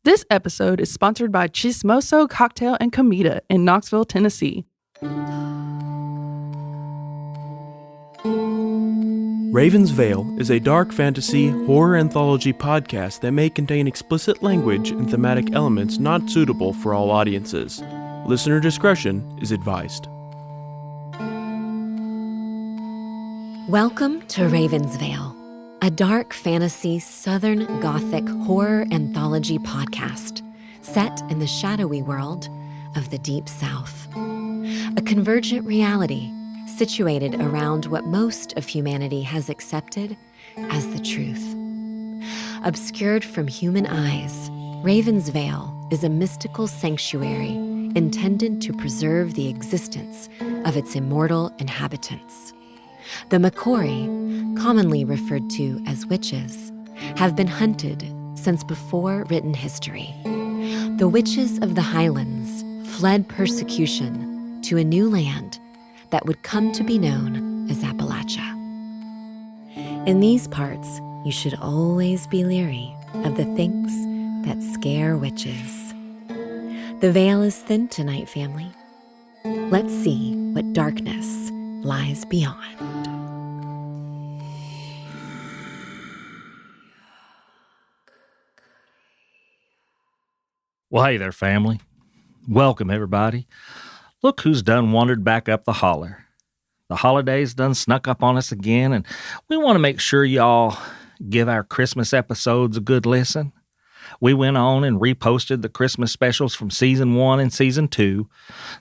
This episode is sponsored by Chismoso Cocktail and Comida in Knoxville, Tennessee. Raven's Vail is a dark fantasy horror anthology podcast that may contain explicit language and thematic elements not suitable for all audiences. Listener discretion is advised. Welcome to Raven's Vail, a dark fantasy Southern Gothic horror anthology podcast set in the shadowy world of the Deep South. A convergent reality situated around what most of humanity has accepted as the truth. Obscured from human eyes, Raven's Vail is a mystical sanctuary intended to preserve the existence of its immortal inhabitants. The Mekori, commonly referred to as witches, have been hunted since before written history. The witches of the Highlands fled persecution to a new land that would come to be known as Appalachia. In these parts, you should always be leery of the things that scare witches. The veil is thin tonight, family. Let's see what darkness lies beyond. Well, hey there, family. Welcome, everybody. Look who's done wandered back up the holler. The holidays done snuck up on us again, and we want to make sure y'all give our Christmas episodes a good listen. We went on and reposted the Christmas specials from Season 1 and Season 2,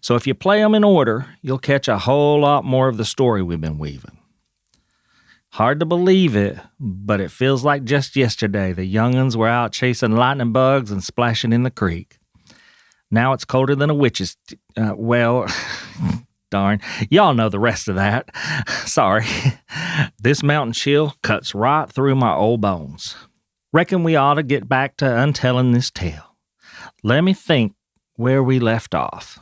so if you play them in order, you'll catch a whole lot more of the story we've been weaving. Hard to believe it, but it feels like just yesterday the young'uns were out chasing lightning bugs and splashing in the creek. Now it's colder than a witch's... darn. Y'all know the rest of that. Sorry. This mountain chill cuts right through my old bones. Reckon we ought to get back to untelling this tale. Let me think where we left off.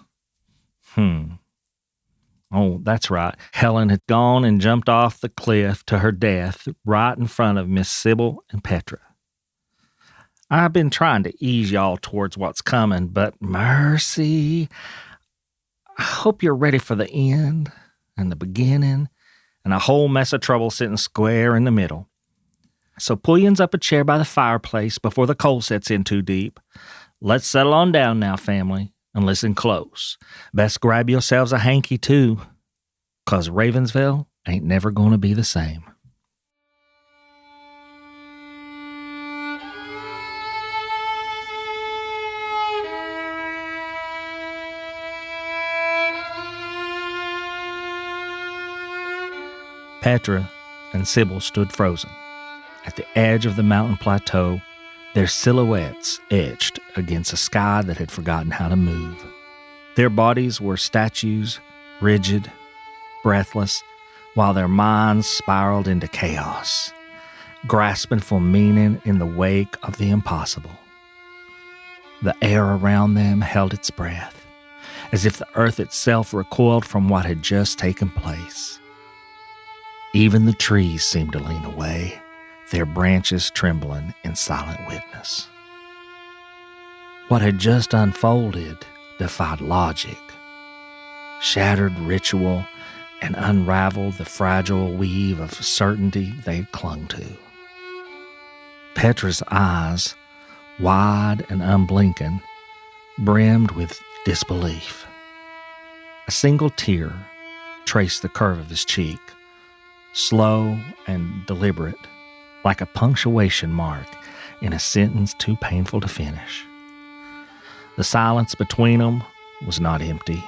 Oh, that's right. Helen had gone and jumped off the cliff to her death right in front of Miss Sibyl and Petra. I've been trying to ease y'all towards what's coming, but mercy. I hope you're ready for the end and the beginning and a whole mess of trouble sitting square in the middle. So pull yins up a chair by the fireplace before the cold sets in too deep. Let's settle on down now, family, and listen close. Best grab yourselves a hanky, too, 'cause Ravensville ain't never gonna be the same. Petra and Sibyl stood frozen at the edge of the mountain plateau, their silhouettes etched against a sky that had forgotten how to move. Their bodies were statues, rigid, breathless, while their minds spiraled into chaos, grasping for meaning in the wake of the impossible. The air around them held its breath, as if the earth itself recoiled from what had just taken place. Even the trees seemed to lean away, their branches trembling in silent witness. What had just unfolded defied logic, shattered ritual, and unraveled the fragile weave of certainty they'd clung to. Petra's eyes, wide and unblinking, brimmed with disbelief. A single tear traced the curve of his cheek, slow and deliberate, like a punctuation mark in a sentence too painful to finish. The silence between them was not empty.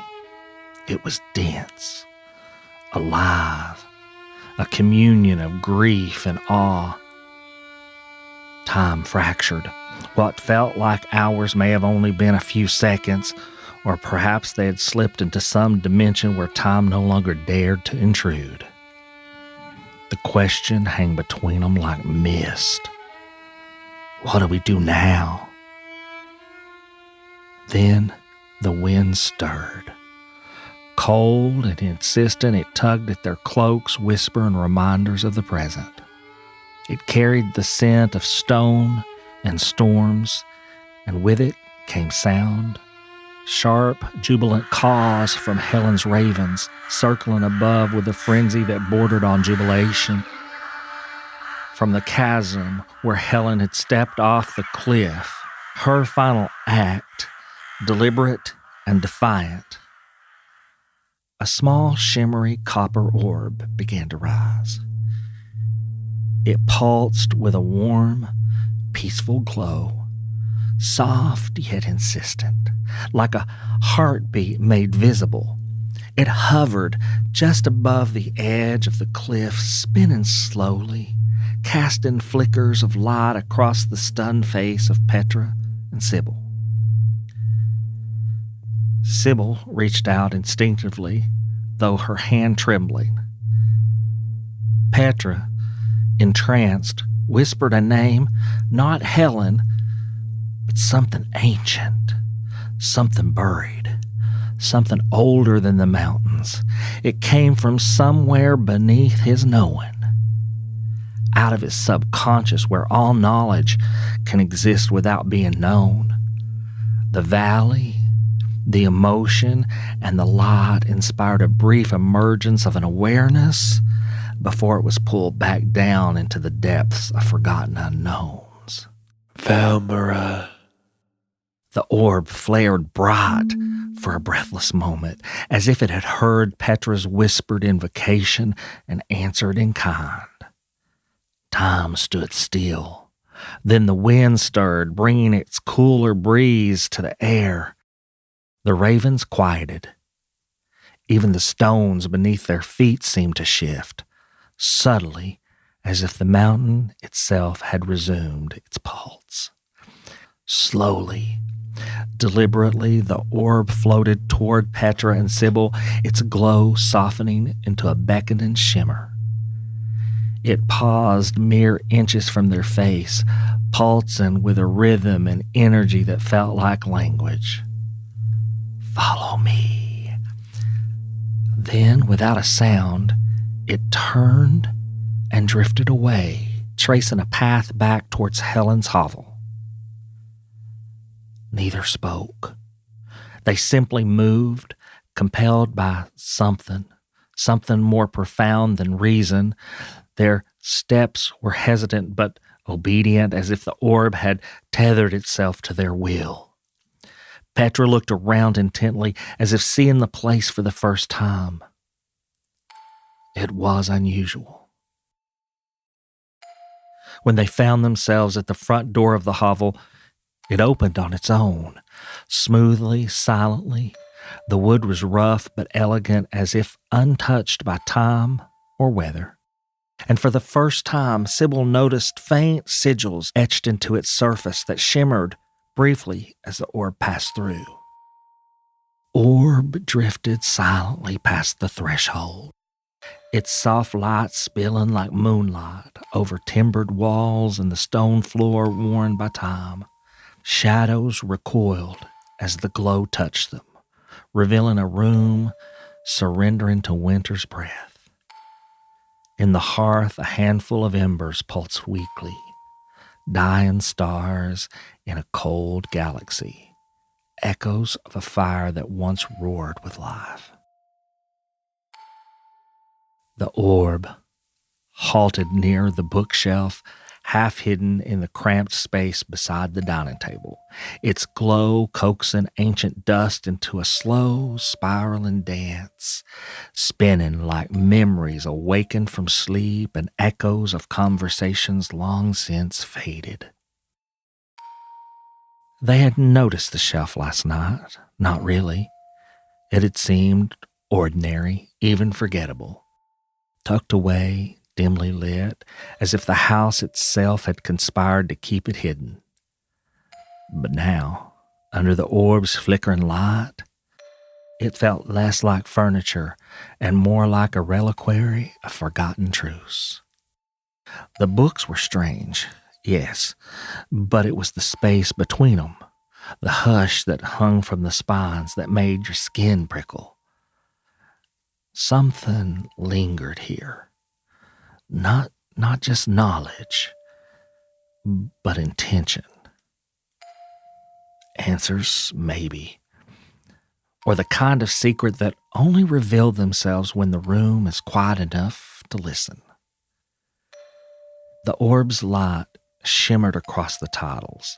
It was dense, alive, a communion of grief and awe. Time fractured. What felt like hours may have only been a few seconds, or perhaps they had slipped into some dimension where time no longer dared to intrude. The question hung between them like mist. What do we do now? Then the wind stirred. Cold and insistent, it tugged at their cloaks, whispering reminders of the present. It carried the scent of stone and storms and with it came sound. Sharp, jubilant caws from Helen's ravens, circling above with a frenzy that bordered on jubilation. From the chasm where Helen had stepped off the cliff, her final act, deliberate and defiant, a small, shimmery copper orb began to rise. It pulsed with a warm, peaceful glow, soft yet insistent, like a heartbeat made visible. It hovered just above the edge of the cliff, spinning slowly, casting flickers of light across the stunned face of Petra and Sibyl. Sibyl reached out instinctively, though her hand trembling. Petra, entranced, whispered a name, not Helen, but something ancient, something buried, something older than the mountains. It came from somewhere beneath his knowing, out of his subconscious where all knowledge can exist without being known. The valley, the emotion, and the light inspired a brief emergence of an awareness before it was pulled back down into the depths of forgotten unknowns. Valmera. The orb flared bright for a breathless moment, as if it had heard Petra's whispered invocation and answered in kind. Time stood still. Then the wind stirred, bringing its cooler breeze to the air. The ravens quieted. Even the stones beneath their feet seemed to shift, subtly, as if the mountain itself had resumed its pulse. Slowly, deliberately, the orb floated toward Petra and Sibyl, its glow softening into a beckoning shimmer. It paused mere inches from their face, pulsing with a rhythm and energy that felt like language. Follow me. Then, without a sound, it turned and drifted away, tracing a path back towards Helen's hovel. Neither spoke. They simply moved, compelled by something more profound than reason. Their steps were hesitant but obedient, as if the orb had tethered itself to their will. Petra looked around intently, as if seeing the place for the first time. It was unusual. When they found themselves at the front door of the hovel, it opened on its own, smoothly, silently. The wood was rough but elegant, as if untouched by time or weather. And for the first time, Sibyl noticed faint sigils etched into its surface that shimmered briefly as the orb passed through. Orb drifted silently past the threshold, its soft light spilling like moonlight over timbered walls and the stone floor worn by time. Shadows recoiled as the glow touched them, revealing a room surrendering to winter's breath. In the hearth, a handful of embers pulsed weakly, dying stars in a cold galaxy, echoes of a fire that once roared with life. The orb halted near the bookshelf, half hidden in the cramped space beside the dining table, its glow coaxing ancient dust into a slow, spiraling dance, spinning like memories awakened from sleep and echoes of conversations long since faded. They had noticed the shelf last night. Not really. It had seemed ordinary, even forgettable, tucked away, dimly lit, as if the house itself had conspired to keep it hidden. But now, under the orb's flickering light, it felt less like furniture and more like a reliquary of forgotten truths. The books were strange, yes, but it was the space between them, the hush that hung from the spines that made your skin prickle. Something lingered here. Not just knowledge, but intention. Answers, maybe. Or the kind of secret that only reveal themselves when the room is quiet enough to listen. The orb's light shimmered across the titles,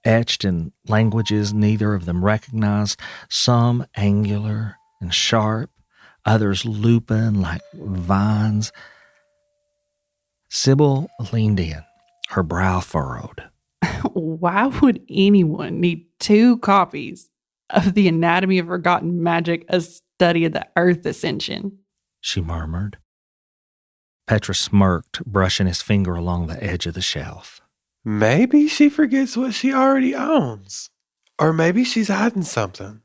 etched in languages neither of them recognized, some angular and sharp, others lupin like vines. Sibyl leaned in, her brow furrowed. Why would anyone need 2 copies of The Anatomy of Forgotten Magic, a study of the Earth Ascension? She murmured. Petra smirked, brushing his finger along the edge of the shelf. Maybe she forgets what she already owns. Or maybe she's hiding something.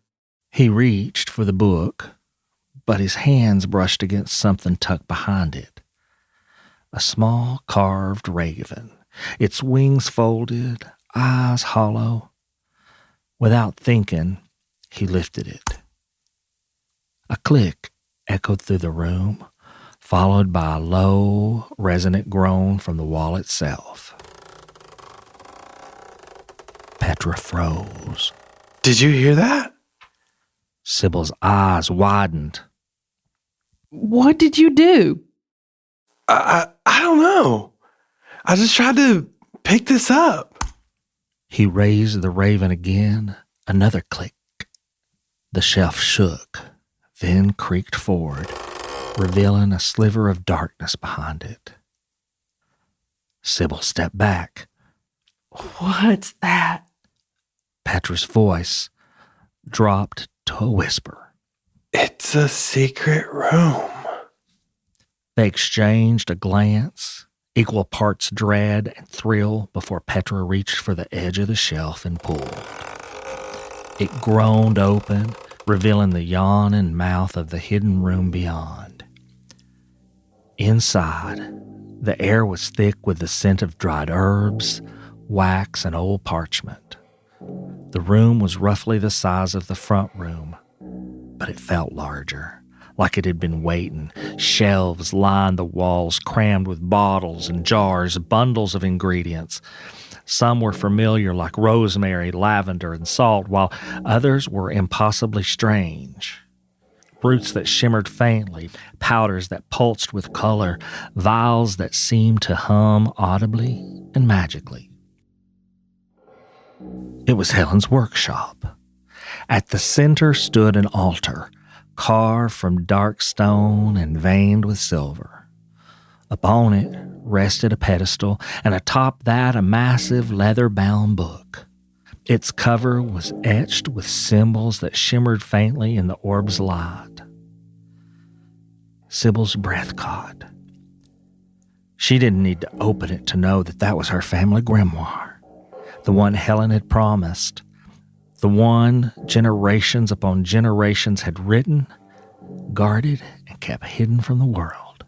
He reached for the book, but his hands brushed against something tucked behind it. A small carved raven, its wings folded, eyes hollow. Without thinking, he lifted it. A click echoed through the room, followed by a low, resonant groan from the wall itself. Petra froze. Did you hear that? Sibyl's eyes widened. What did you do? I don't know. I just tried to pick this up. He raised the raven again. Another click. The shelf shook, then creaked forward, revealing a sliver of darkness behind it. Sibyl stepped back. What's that? Petra's voice dropped to a whisper. It's a secret room. They exchanged a glance, equal parts dread and thrill, before Petra reached for the edge of the shelf and pulled. It groaned open, revealing the yawning mouth of the hidden room beyond. Inside, the air was thick with the scent of dried herbs, wax, and old parchment. The room was roughly the size of the front room, but it felt larger, like it had been waiting. Shelves lined the walls, crammed with bottles and jars, bundles of ingredients. Some were familiar, like rosemary, lavender, and salt, while others were impossibly strange. Roots that shimmered faintly, powders that pulsed with color, vials that seemed to hum audibly and magically. It was Helen's workshop. At the center stood an altar, carved from dark stone and veined with silver. Upon it rested a pedestal, and atop that a massive leather-bound book. Its cover was etched with symbols that shimmered faintly in the orb's light. Sibyl's breath caught. She didn't need to open it to know that was her family grimoire, the one Helen had promised, the one generations upon generations had written, guarded, and kept hidden from the world.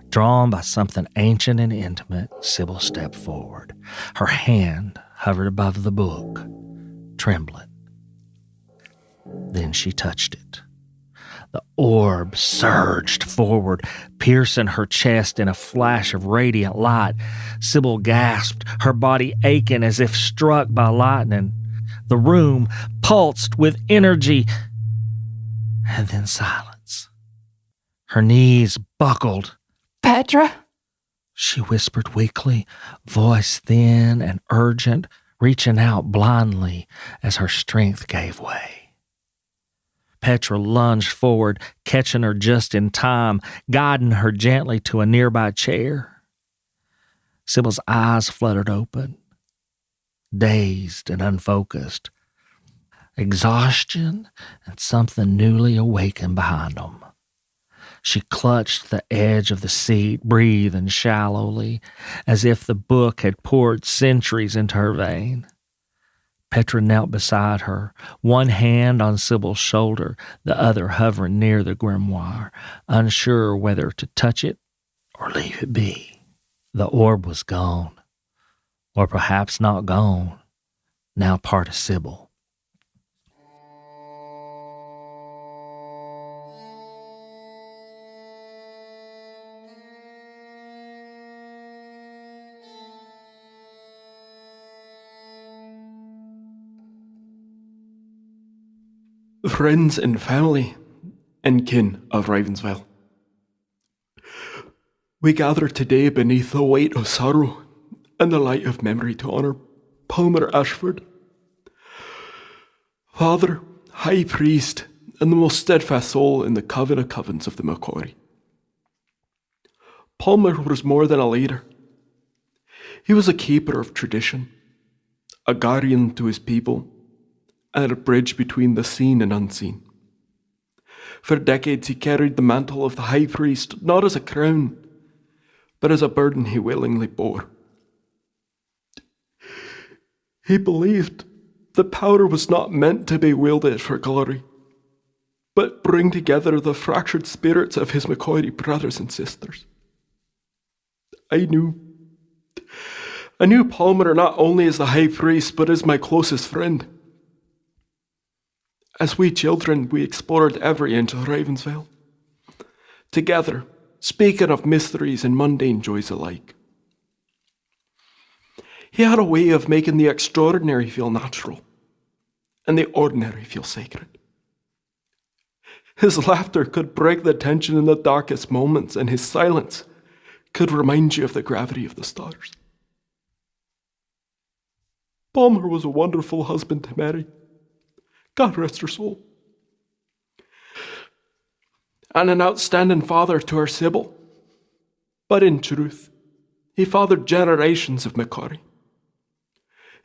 Drawn by something ancient and intimate, Sibyl stepped forward. Her hand hovered above the book, trembling. Then she touched it. The orb surged forward, piercing her chest in a flash of radiant light. Sibyl gasped, her body aching as if struck by lightning. The room pulsed with energy, and then silence. Her knees buckled. Petra? She whispered weakly, voice thin and urgent, reaching out blindly as her strength gave way. Petra lunged forward, catching her just in time, guiding her gently to a nearby chair. Sibyl's eyes fluttered open, dazed and unfocused. Exhaustion and something newly awakened behind them. She clutched the edge of the seat, breathing shallowly, as if the book had poured centuries into her vein. Petra knelt beside her, one hand on Sibyl's shoulder, the other hovering near the grimoire, unsure whether to touch it or leave it be. The orb was gone, or perhaps not gone, now part of Sibyl. friends and family and kin of Ravensvale, we gather today beneath the weight of sorrow and the light of memory to honour Palmer Ashford, Father, High Priest, and the most steadfast soul in the coven of covens of the Mekori. Palmer was more than a leader. He was a keeper of tradition, a guardian to his people, and a bridge between the seen and unseen. For decades he carried the mantle of the High Priest, not as a crown, but as a burden he willingly bore. He believed that power was not meant to be wielded for glory, but bring together the fractured spirits of his Mekori brothers and sisters. I knew Palmer not only as the High Priest, but as my closest friend. As we children, we explored every inch of Ravensvale, together, speaking of mysteries and mundane joys alike. He had a way of making the extraordinary feel natural, and the ordinary feel sacred. His laughter could break the tension in the darkest moments, and his silence could remind you of the gravity of the stars. Palmer was a wonderful husband to Mary. God rest her soul. And an outstanding father to our Sibyl. But in truth, he fathered generations of Mekori.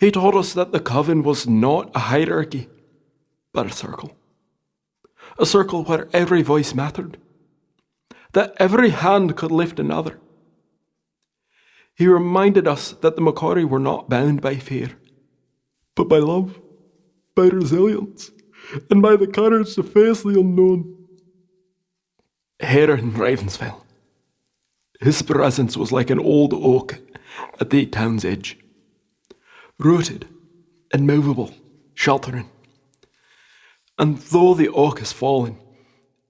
He taught us that the coven was not a hierarchy, but a circle. A circle where every voice mattered, that every hand could lift another. He reminded us that the Mekori were not bound by fear, but by love, by resilience, and by the courage to face the unknown. Here in Ravensvale, his presence was like an old oak at the town's edge, rooted, immovable, sheltering. And though the oak has fallen,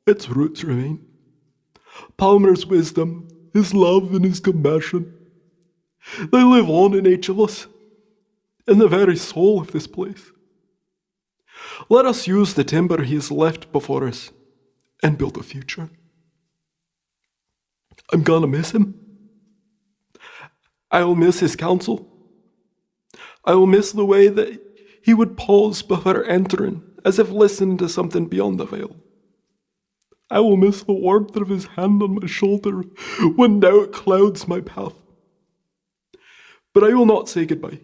its roots remain. Palmer's wisdom, his love, and his compassion, they live on in each of us, in the very soul of this place. Let us use the timber he has left before us and build a future. I'm gonna miss him. I will miss his counsel. I will miss the way that he would pause before entering, as if listening to something beyond the veil. I will miss the warmth of his hand on my shoulder when doubt clouds my path. But I will not say goodbye.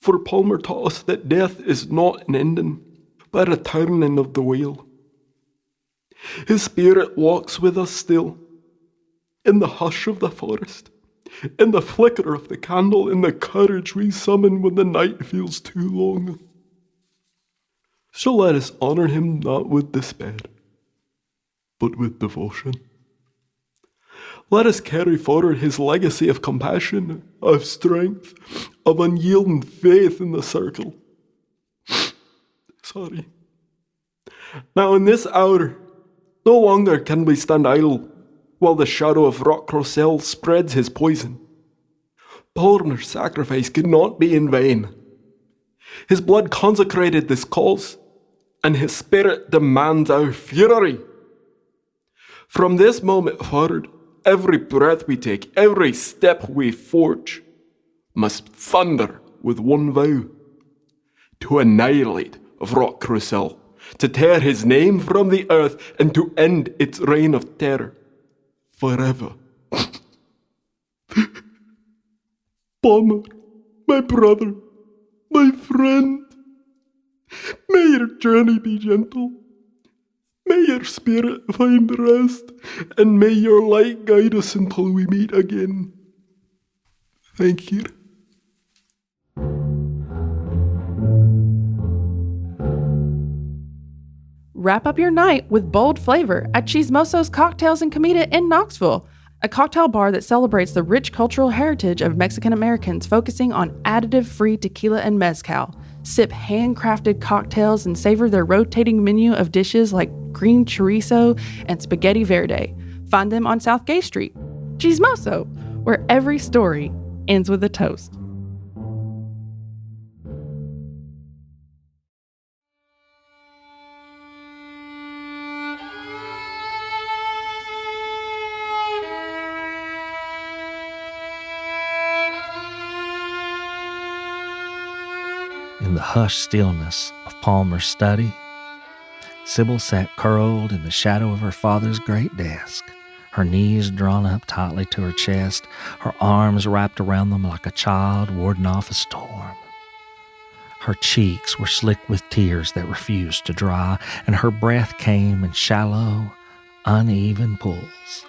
For Palmer taught us that death is not an ending, but a turning of the wheel. His spirit walks with us still, in the hush of the forest, in the flicker of the candle, in the courage we summon when the night feels too long. So let us honour him not with despair, but with devotion. Let us carry forward his legacy of compassion, of strength, of unyielding faith in the circle. Sorry. Now in this hour, no longer can we stand idle while the shadow of Rock Crossell spreads his poison. Palmer's sacrifice could not be in vain. His blood consecrated this cause, and his spirit demands our fury. From this moment forward, every breath we take, every step we forge, must thunder with one vow: to annihilate Rock Crossell, to tear his name from the earth, and to end its reign of terror forever. Palmer, my brother, my friend, may your journey be gentle. May your spirit find rest, and may your light guide us until we meet again. Thank you. Wrap up your night with bold flavor at Chismosos Cocktails and Comida in Knoxville, a cocktail bar that celebrates the rich cultural heritage of Mexican Americans, focusing on additive-free tequila and mezcal. Sip handcrafted cocktails and savor their rotating menu of dishes like green chorizo and spaghetti verde. Find them on South Gay Street. Chismoso, where every story ends with a toast. In the hushed stillness of Palmer's study, Sibyl sat curled in the shadow of her father's great desk, her knees drawn up tightly to her chest, her arms wrapped around them like a child warding off a storm. Her cheeks were slick with tears that refused to dry, and her breath came in shallow, uneven pulls.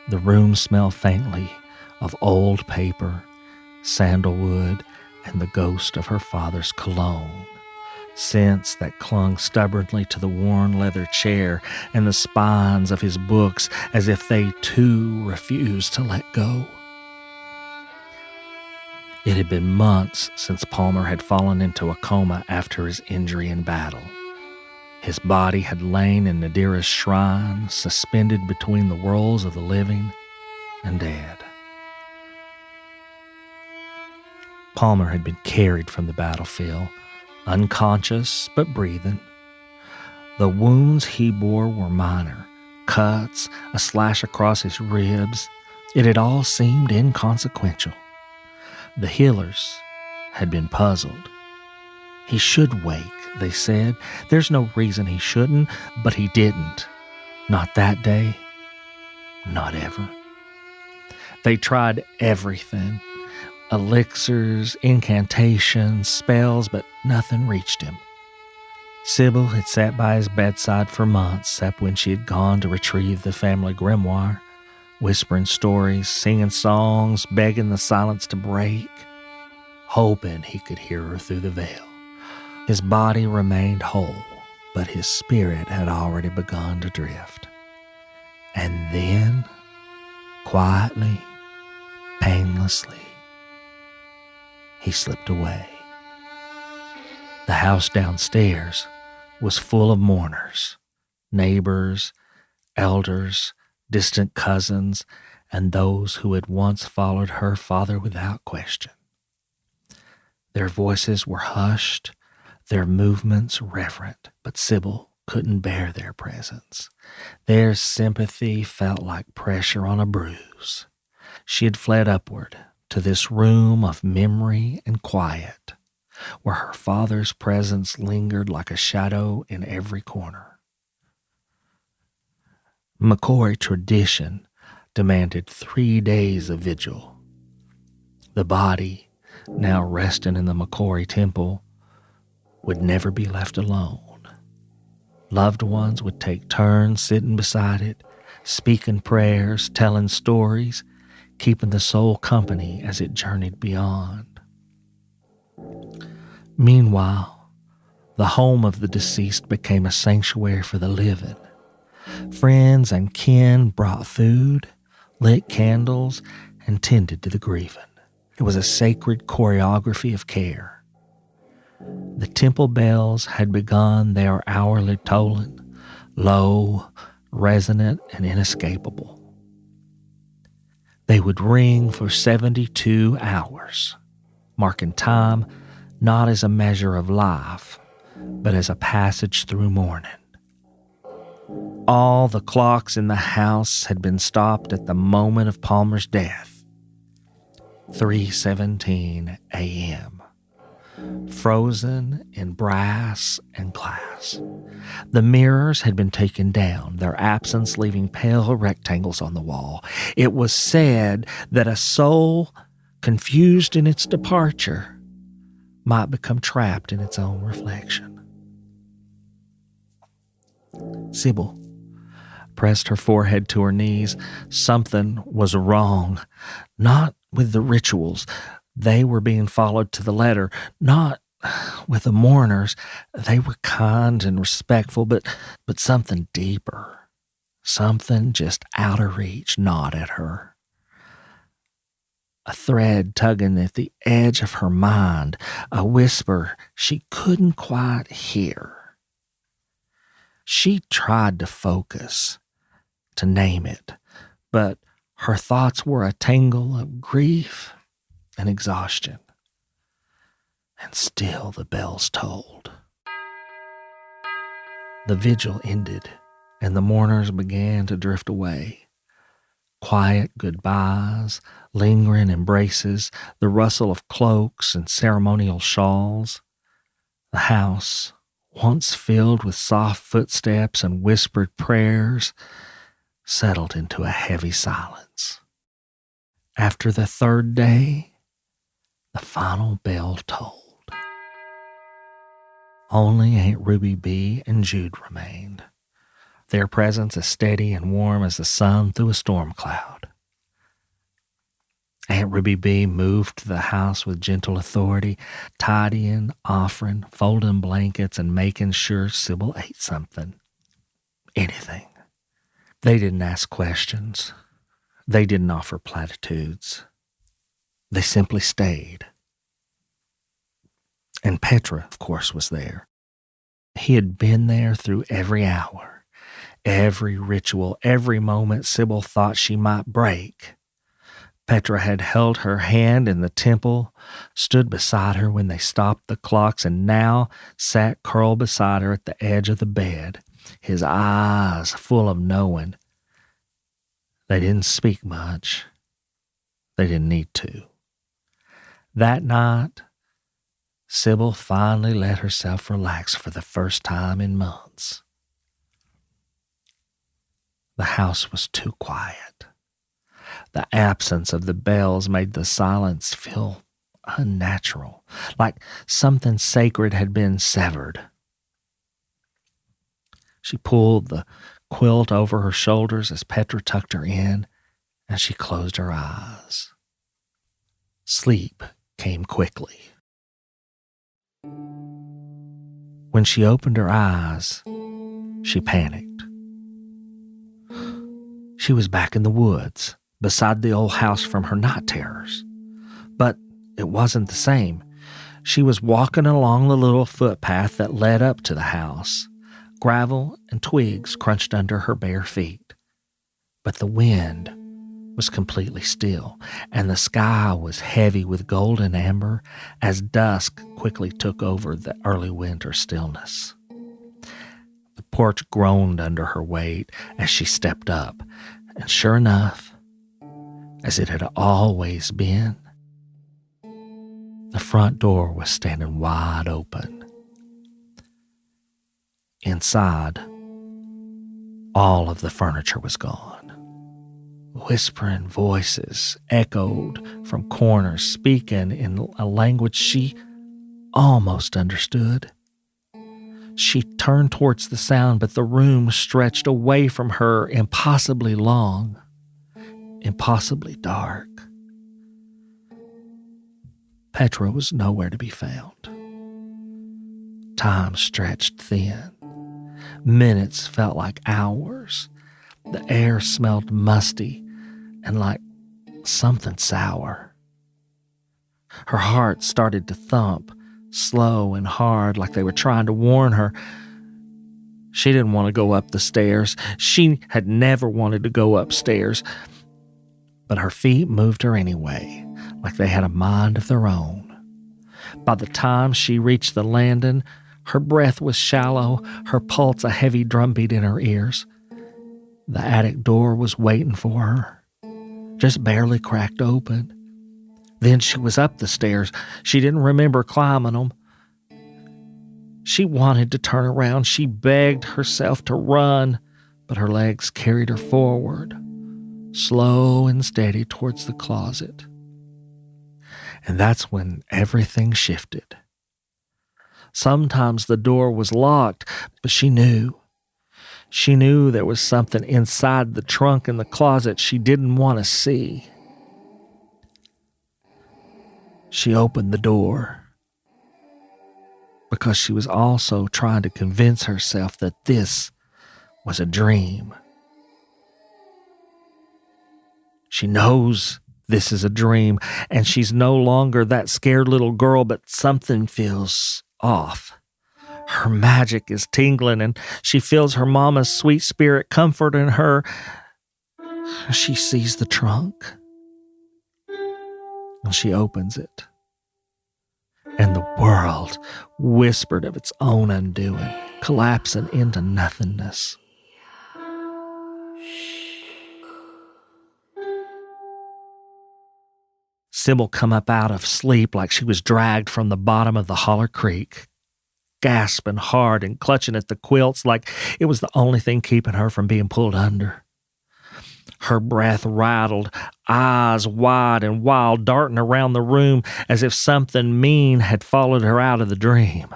The room smelled faintly of old paper, sandalwood, and the ghost of her father's cologne, scents that clung stubbornly to the worn leather chair and the spines of his books as if they too refused to let go. It had been months since Palmer had fallen into a coma after his injury in battle. His body had lain in Nadira's shrine, suspended between the worlds of the living and dead. Palmer had been carried from the battlefield, unconscious but breathing. The wounds he bore were minor, cuts, a slash across his ribs. It had all seemed inconsequential. The healers had been puzzled. He should wake, they said. There's no reason he shouldn't, but he didn't. Not that day, not ever. They tried everything. Elixirs, incantations, spells, but nothing reached him. Sibyl had sat by his bedside for months, except when she had gone to retrieve the family grimoire, whispering stories, singing songs, begging the silence to break, hoping he could hear her through the veil. His body remained whole, but his spirit had already begun to drift. And then, quietly, painlessly, he slipped away. The house downstairs was full of mourners, neighbors, elders, distant cousins, and those who had once followed her father without question. Their voices were hushed, their movements reverent, but Sibyl couldn't bear their presence. Their sympathy felt like pressure on a bruise. She had fled upward to this room of memory and quiet, where her father's presence lingered like a shadow in every corner. Mekori tradition demanded 3 days of vigil. The body, now resting in the Mekori temple, would never be left alone. Loved ones would take turns sitting beside it, speaking prayers, telling stories, keeping the soul company as it journeyed beyond. Meanwhile, the home of the deceased became a sanctuary for the living. Friends and kin brought food, lit candles, and tended to the grieving. It was a sacred choreography of care. The temple bells had begun their hourly tolling, low, resonant, and inescapable. They would ring for 72 hours, marking time not as a measure of life, but as a passage through mourning. All the clocks in the house had been stopped at the moment of Palmer's death, 3:17 a.m., frozen in brass and glass. The mirrors had been taken down, their absence leaving pale rectangles on the wall. It was said that a soul, confused in its departure, might become trapped in its own reflection. Sibyl pressed her forehead to her knees. Something was wrong, not with the rituals. They were being followed to the letter, not with the mourners. They were kind and respectful, but something deeper, something just out of reach gnawed at her. A thread tugging at the edge of her mind, a whisper she couldn't quite hear. She tried to focus, to name it, but her thoughts were a tangle of grief and exhaustion. And still the bells tolled. The vigil ended, and the mourners began to drift away. Quiet goodbyes, lingering embraces, the rustle of cloaks and ceremonial shawls. The house, once filled with soft footsteps and whispered prayers, settled into a heavy silence. After the third day, the final bell tolled. Only Aunt Ruby B. and Jude remained, their presence as steady and warm as the sun through a storm cloud. Aunt Ruby B. moved to the house with gentle authority, tidying, offering, folding blankets, and making sure Sibyl ate something. Anything. They didn't ask questions. They didn't offer platitudes. They simply stayed. And Petra, of course, was there. He had been there through every hour, every ritual, every moment Sibyl thought she might break. Petra had held her hand in the temple, stood beside her when they stopped the clocks, and now sat curled beside her at the edge of the bed, his eyes full of knowing. They didn't speak much. They didn't need to. That night, Sibyl finally let herself relax for the first time in months. The house was too quiet. The absence of the bells made the silence feel unnatural, like something sacred had been severed. She pulled the quilt over her shoulders as Petra tucked her in, and she closed her eyes. Sleep came quickly. When she opened her eyes, she panicked. She was back in the woods, beside the old house from her night terrors. But it wasn't the same. She was walking along the little footpath that led up to the house. Gravel and twigs crunched under her bare feet. But the wind was completely still, and the sky was heavy with golden amber as dusk quickly took over the early winter stillness. The porch groaned under her weight as she stepped up, and sure enough, as it had always been, the front door was standing wide open. Inside, all of the furniture was gone. Whispering voices echoed from corners, speaking in a language she almost understood. She turned towards the sound, but the room stretched away from her impossibly long, impossibly dark. Petra was nowhere to be found. Time stretched thin. Minutes felt like hours. The air smelled musty and like something sour. Her heart started to thump, slow and hard, like they were trying to warn her. She didn't want to go up the stairs. She had never wanted to go upstairs. But her feet moved her anyway, like they had a mind of their own. By the time she reached the landing, her breath was shallow, her pulse a heavy drumbeat in her ears. The attic door was waiting for her, just barely cracked open. Then she was up the stairs. She didn't remember climbing them. She wanted to turn around. She begged herself to run, but her legs carried her forward, slow and steady towards the closet. And that's when everything shifted. Sometimes the door was locked, but she knew. She knew there was something inside the trunk in the closet she didn't want to see. She opened the door because she was also trying to convince herself that this was a dream. She knows this is a dream, and she's no longer that scared little girl, but something feels off. Her magic is tingling, and she feels her mama's sweet spirit comforting her. She sees the trunk, and she opens it. And the world whispered of its own undoing, collapsing into nothingness. Sibyl come up out of sleep like she was dragged from the bottom of the holler creek, gasping hard and clutching at the quilts like it was the only thing keeping her from being pulled under. Her breath rattled, eyes wide and wild, darting around the room as if something mean had followed her out of the dream.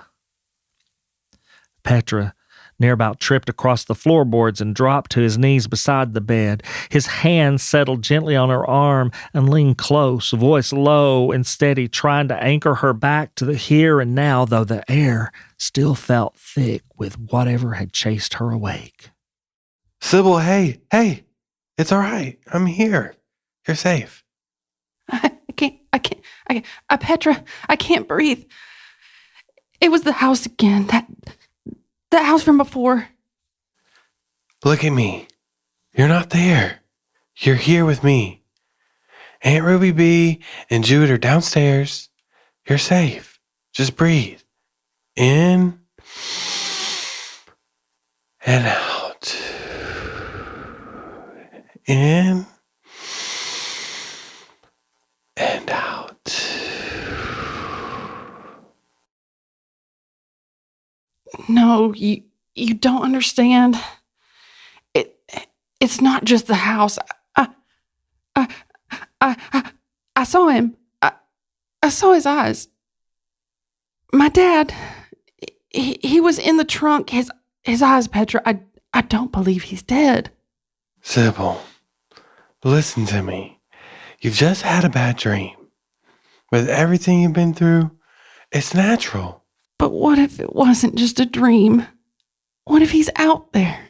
Petra near about tripped across the floorboards and dropped to his knees beside the bed. His hand settled gently on her arm and leaned close, voice low and steady, trying to anchor her back to the here and now, though the air still felt thick with whatever had chased her awake. Sibyl, hey, it's all right. I'm here. You're safe. Petra, I can't breathe. It was the house again, that house from before. Look at me. You're not there. You're here with me. Aunt Ruby B and Jude are downstairs. You're safe. Just breathe. In and out. In and out. No, you don't understand. It's not just the house. I saw him. I saw his eyes. My dad, he was in the trunk. His eyes, Petra. I don't believe he's dead. Sibyl, listen to me. You've just had a bad dream. With everything you've been through, it's natural. But what if it wasn't just a dream? What if he's out there?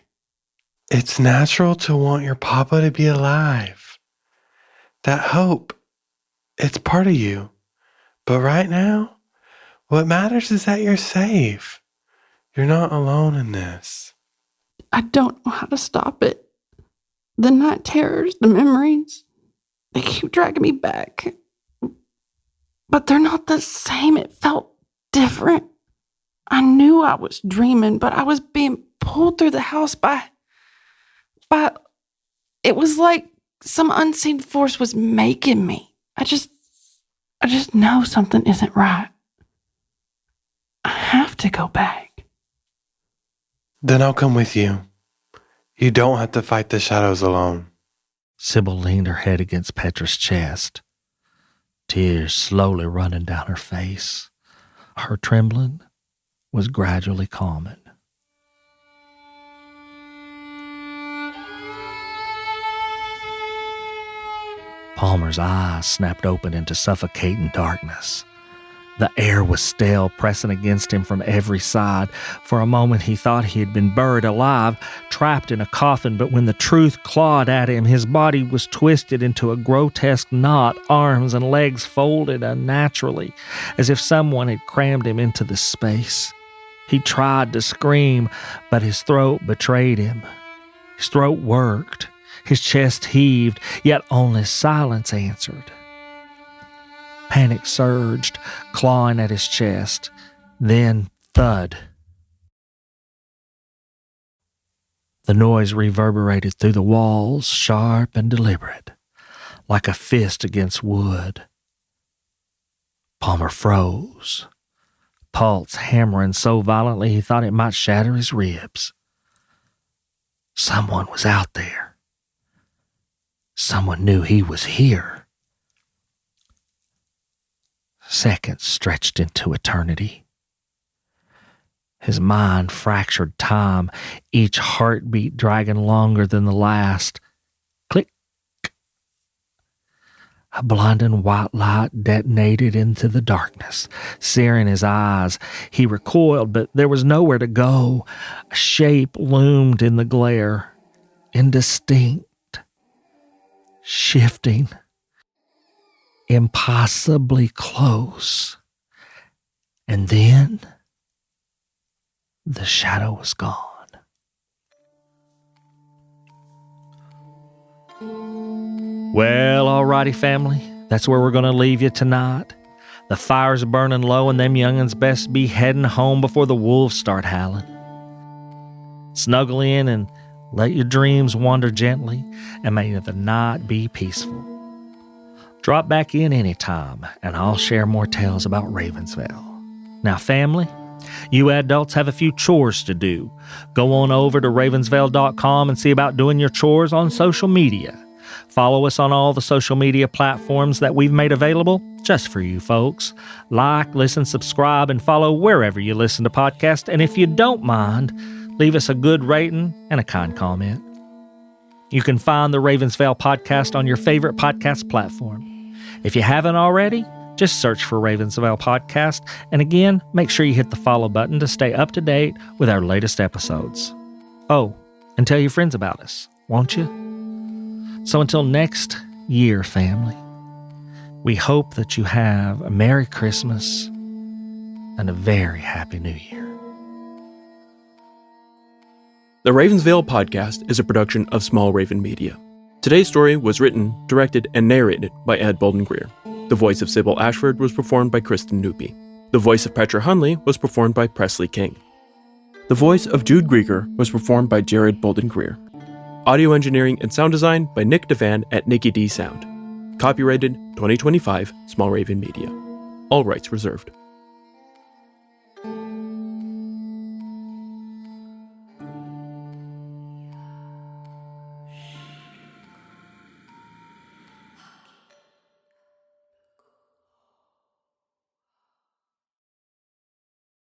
It's natural to want your papa to be alive. That hope, it's part of you. But right now, what matters is that you're safe. You're not alone in this. I don't know how to stop it. The night terrors, the memories, they keep dragging me back. But they're not the same. It felt different. I knew I was dreaming, but I was being pulled through the house by it was like some unseen force was making me. I just know something isn't right. I have to go back. Then I'll come with you. You don't have to fight the shadows alone. Sibyl leaned her head against Petra's chest, tears slowly running down her face. Her trembling was gradually calming. Palmer's eyes snapped open into suffocating darkness. The air was stale, pressing against him from every side. For a moment he thought he had been buried alive, trapped in a coffin, but when the truth clawed at him, his body was twisted into a grotesque knot, arms and legs folded unnaturally, as if someone had crammed him into the space. He tried to scream, but his throat betrayed him. His throat worked, his chest heaved, yet only silence answered. Panic surged, clawing at his chest. Then, thud. The noise reverberated through the walls, sharp and deliberate, like a fist against wood. Palmer froze, pulse hammering so violently he thought it might shatter his ribs. Someone was out there. Someone knew he was here. Seconds stretched into eternity. His mind fractured time, each heartbeat dragging longer than the last. Click. A blinding white light detonated into the darkness, searing his eyes. He recoiled, but there was nowhere to go. A shape loomed in the glare, indistinct, shifting, impossibly close. And then the shadow was gone. Well, alrighty, family. That's where we're going to leave you tonight. The fire's burning low and them young'uns best be heading home before the wolves start howling. Snuggle in and let your dreams wander gently, and may the night be peaceful. Drop back in anytime, and I'll share more tales about Ravensvail. Now, family, you adults have a few chores to do. Go on over to ravensvail.com and see about doing your chores on social media. Follow us on all the social media platforms that we've made available just for you folks. Like, listen, subscribe, and follow wherever you listen to podcasts. And if you don't mind, leave us a good rating and a kind comment. You can find the Ravensvail podcast on your favorite podcast platform. If you haven't already, just search for Ravensvail Podcast. And again, make sure you hit the follow button to stay up to date with our latest episodes. Oh, and tell your friends about us, won't you? So until next year, family, we hope that you have a Merry Christmas and a very Happy New Year. The Ravensvail Podcast is a production of Small Raven Media. Today's story was written, directed, and narrated by Ed Bolden-Greer. The voice of Sibyl Ashford was performed by Kristen Newby. The voice of Petra Hunley was performed by Presley King. The voice of Jude Griogor was performed by Jeryd Bolden-Greer. Audio engineering and sound design by Nick Devan at Nicky D Sound. Copyrighted 2025 Small Raven Media. All rights reserved.